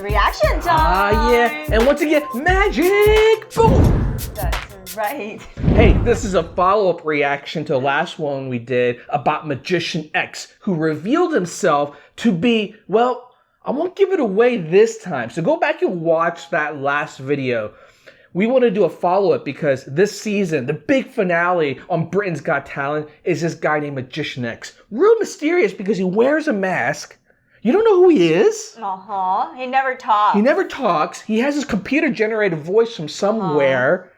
reaction time! Ah, yeah. And once again, magic! Boom! That's right. Hey, this is a follow-up reaction to the last one we did about Magician X, who revealed himself to be, well, I won't give it away this time. So go back and watch that last video. We want to do a follow-up because this season, the big finale on Britain's Got Talent is this guy named Magician X. Real mysterious because he wears a mask. You don't know who he is. He never talks. He never talks. He has his computer-generated voice from somewhere.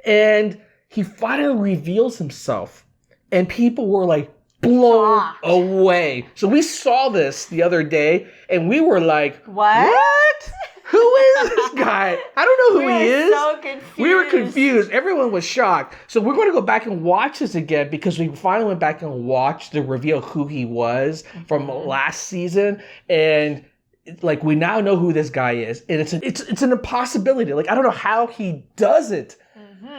And he finally reveals himself. And people were like blown away. So we saw this the other day and we were like, what? Who is this guy? I don't know who he is. So confused. We were confused. Everyone was shocked. So we're going to go back and watch this again because we finally went back and watched the reveal of who he was from last season. And like we now know who this guy is. And it's an impossibility. Like I don't know how he does it.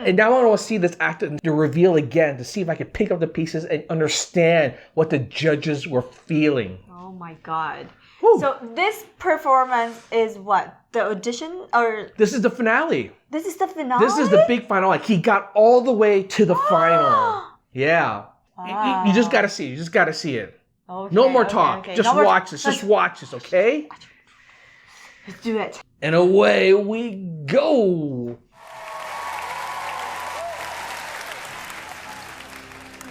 And now I want to see this actor, the reveal again, to see if I can pick up the pieces and understand what the judges were feeling. Oh my God. Whew. So this performance is what? The audition or? This is the finale. This is the finale? This is the big final. Like he got all the way to the final. Yeah. Wow. You just got to see it. You just got to see it. Okay, No more talk. okay. Just No more watch this. Just watch this, okay? Let's do it. And away we go.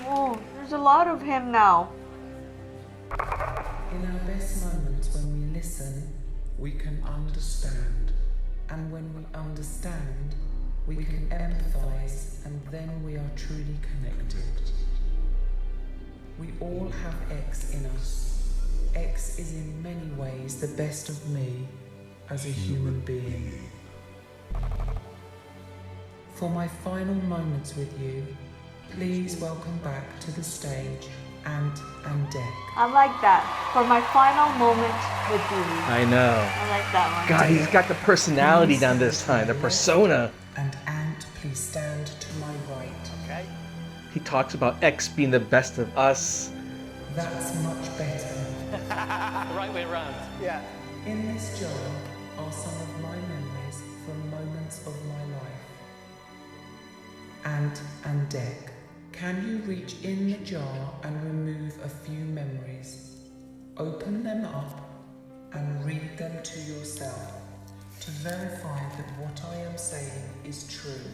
Oh, there's a lot of him now. In our best moments when we listen, we can understand. And when we understand, we can empathize, and then we are truly connected. We all have X in us. X is in many ways the best of me as a human being. For my final moments with you, please welcome back to the stage Ant and Dec. I like that. For my final moment with you. I know. I like that one. God, he's got the personality down this time, the persona. And Ant, please stand to my right. Okay. He talks about X being the best of us. That's much better. The right way around. Yeah. In this jar are some of my memories from moments of my life. Ant and Dec. Can you reach in the jar and remove a few memories? Open them up and read them to yourself to verify that what I am saying is true.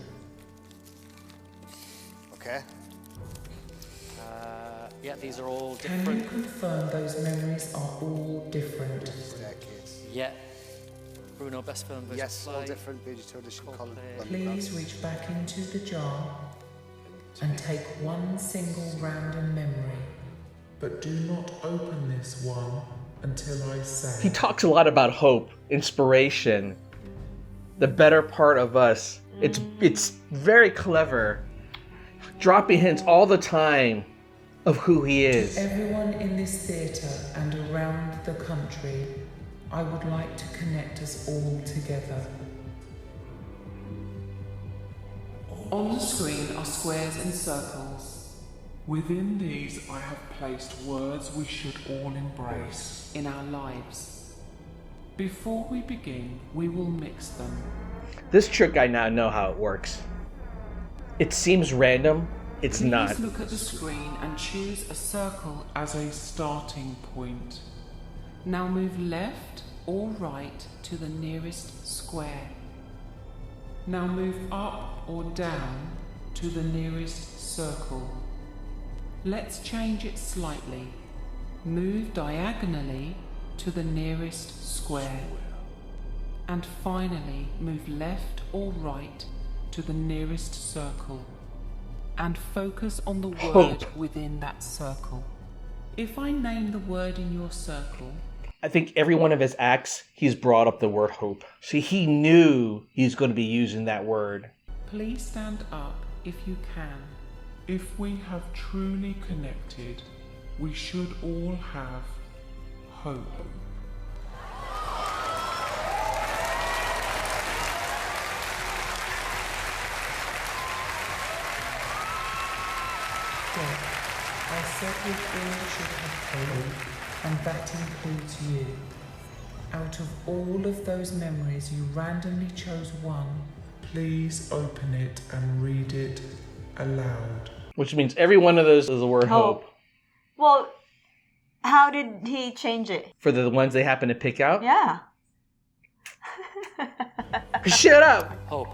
Okay. Yeah, these are all Can different. you confirm those memories are all different? Decades. Yeah. Bruno, best film, best Yes, all play. different. BGT audition, Colin. Please reach back into the jar and take one single random memory. But do not open this one until I say. He talks a lot about hope, inspiration, the better part of us. It's very clever, dropping hints all the time of who he is. Everyone in this theatre and around the country, I would like to connect us all together. On the screen are squares and circles. Within these I have placed words we should all embrace In our lives. Before we begin, we will mix them. This trick I now know how it works. It seems random, it's Please not. look at the screen and choose a circle as a starting point. Now move left or right to the nearest square. Now move up or down to the nearest circle. Let's change it slightly. Move diagonally to the nearest square. And finally, move left or right to the nearest circle. And focus on the word Hope. within that circle. If I name the word in your circle, I think every one of his acts, he's brought up the word hope. See, he knew he's going to be using that word. please stand up if you can. If we have truly connected, we should all have hope. I said we all should have hope, and that includes you. Out of all of those memories, you randomly chose one. Please open it and read it aloud. Which means every one of those is the word hope. Well, how did he change it? For the ones they happen to pick out? Yeah. Shut up! Hope.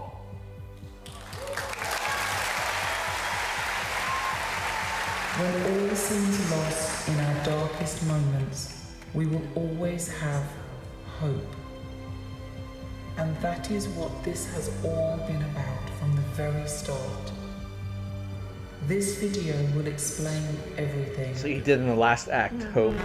When all seems lost in our darkest moments, we will always have hope. And that is what this has all been about from the very start. This video will explain everything. So he did in the last act, hope.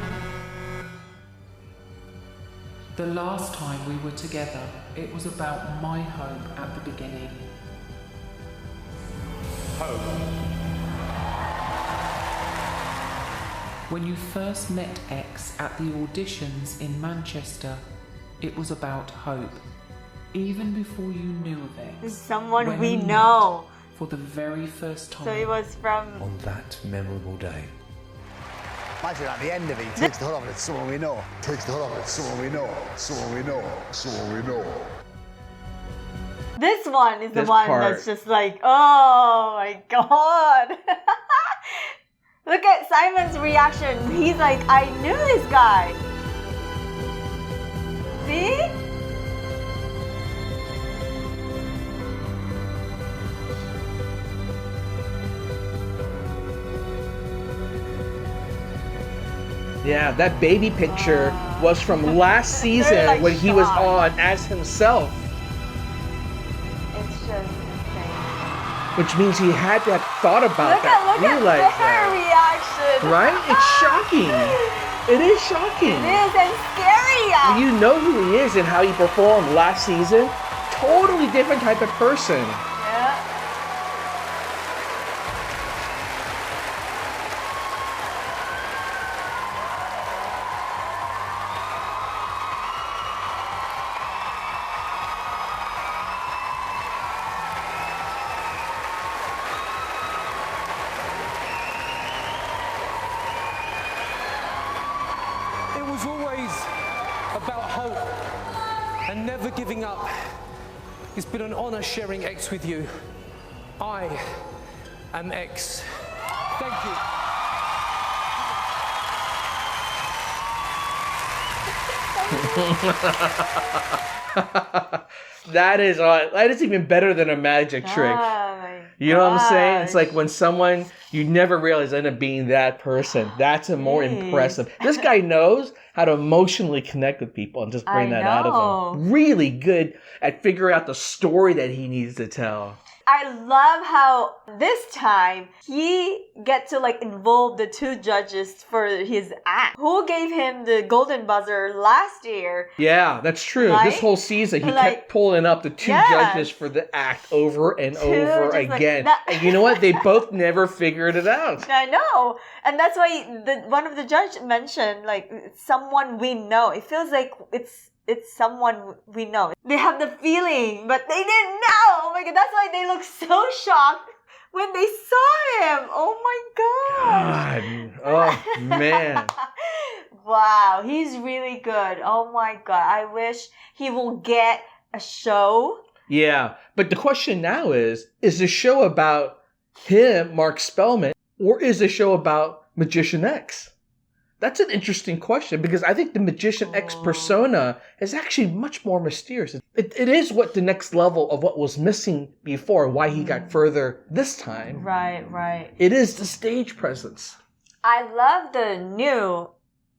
The last time we were together, it was about my hope at the beginning. When you first met X at the auditions in Manchester, it was about hope. Even before you knew of X. It's someone when we you know. met for the very first time. So it was from... On that memorable day. Imagine at the end of it, he takes the hood off and it's someone we know. Takes the hood off and it's someone we know. Someone we know. Someone we know. This one is the This one part. that's just like, oh my god. Look at Simon's reaction. He's like, I knew this guy. See? Yeah, that baby picture was from last season like when he was shocked. on as himself. It's just insane. Which means he had to have thought about Look that, at realized her that. reaction. Right? It's shocking. It is shocking. It is, and scary. When you know who he is and how he performed last season, totally different type of person. Yeah. It was always about hope and never giving up. It's been an honor sharing X with you. I am X. Thank you. That is even better than a magic trick. Oh my You know what I'm saying? It's gosh. like when someone you never realize end up being that person. That's a more Jeez. impressive. This guy knows how to emotionally connect with people and just bring I that out know. of him. Really good at figuring out the story that he needs to tell. I love how this time he get to like involve the two judges for his act. Who gave him the golden buzzer last year? Yeah, that's true. Right? This whole season, he Like, kept pulling up the two yes. judges for the act over and over just like again. that. And you know what? They both never figured it out. I know, and that's why one of the judge mentioned like someone we know. It feels like it's someone we know. They have the feeling, but they didn't know. Oh my god, that's why they look so shocked when they saw him. Oh my god. Oh, man. Wow, he's really good. Oh my god. I wish he will get a show. Yeah, but the question now is the show about him, Mark Spellman, or is the show about Magician X? That's an interesting question because I think the Magician X persona is actually much more mysterious. It is what the next level of what was missing before, why he got further this time. Right. It is the stage presence. I love the new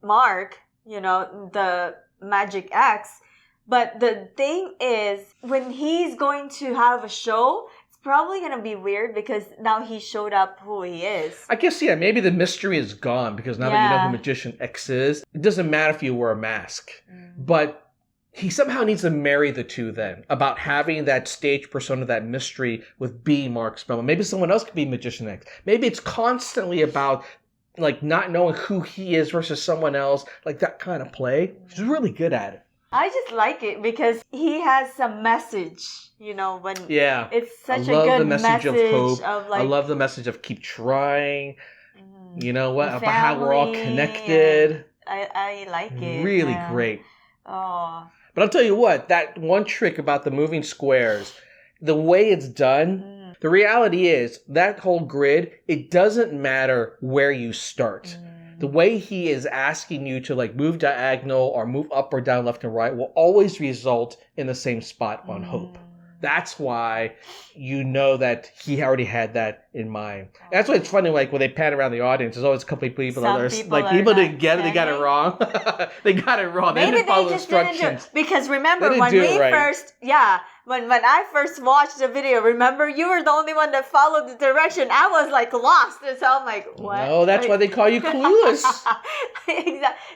Mark, the Magic X. But the thing is, when he's going to have a show, it's probably going to be weird because now he showed up who he is. I guess, yeah, maybe the mystery is gone because now that you know who Magician X is, it doesn't matter if you wear a mask. But he somehow needs to marry the two then, about having that stage persona, that mystery with being Mark Spellman. Maybe someone else could be Magician X. Maybe it's constantly about like not knowing who he is versus someone else, like that kind of play. He's really good at it. I just like it because he has some message, when Yeah. it's such I love a good the message of hope. like, I love the message of keep trying. You know what? the About how we're all family, connected. I like it. Really yeah. great. Oh. But I'll tell you what, that one trick about the moving squares, the way it's done, the reality is that whole grid, it doesn't matter where you start. The way he is asking you to like move diagonal or move up or down, left and right will always result in the same spot on Hope. That's why you know that he already had that in mind. And that's why it's funny, like when they pan around the audience, there's always a couple of people that are like, people didn't get it, they got it wrong. They got it wrong. Maybe they didn't follow they just didn't do instructions. it. Because remember, They when didn't do we it right. first, when I first watched the video, remember, you were the only one that followed the direction. I was like lost. And so I'm like, what? No, that's why they call you clueless.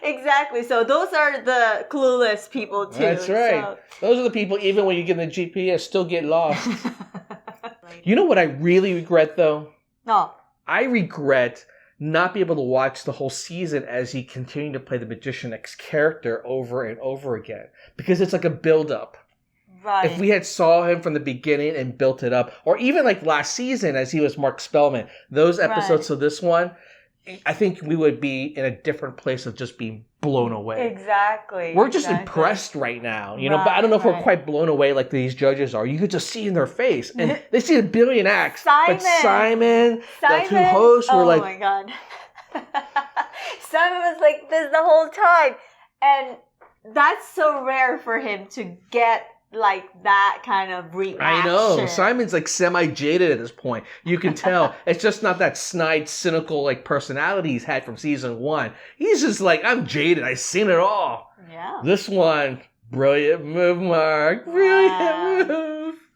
Exactly. So those are the clueless people too. That's right. So. Those are the people, even when you get in the GPS, still get lost. You know what I really regret, though? No. I regret not being able to watch the whole season as he continued to play the Magician X character over and over again. Because it's like a build-up. Right. If we had saw him from the beginning and built it up, or even like last season as he was Mark Spellman, those episodes of this one, I think we would be in a different place of just being blown away. Exactly. We're just impressed right now, you know, but I don't know if we're quite blown away like these judges are. You could just see in their face. And they see a billion acts. But Simon, the two hosts were like... Oh my God. Simon was like this the whole time. And that's so rare for him to get like that kind of reaction. I know. Simon's like semi-jaded at this point. You can tell. It's just not that snide, cynical like personality he's had from season 1. He's just like, I'm jaded. I've seen it all. Yeah. This one, brilliant move, Mark. Brilliant move.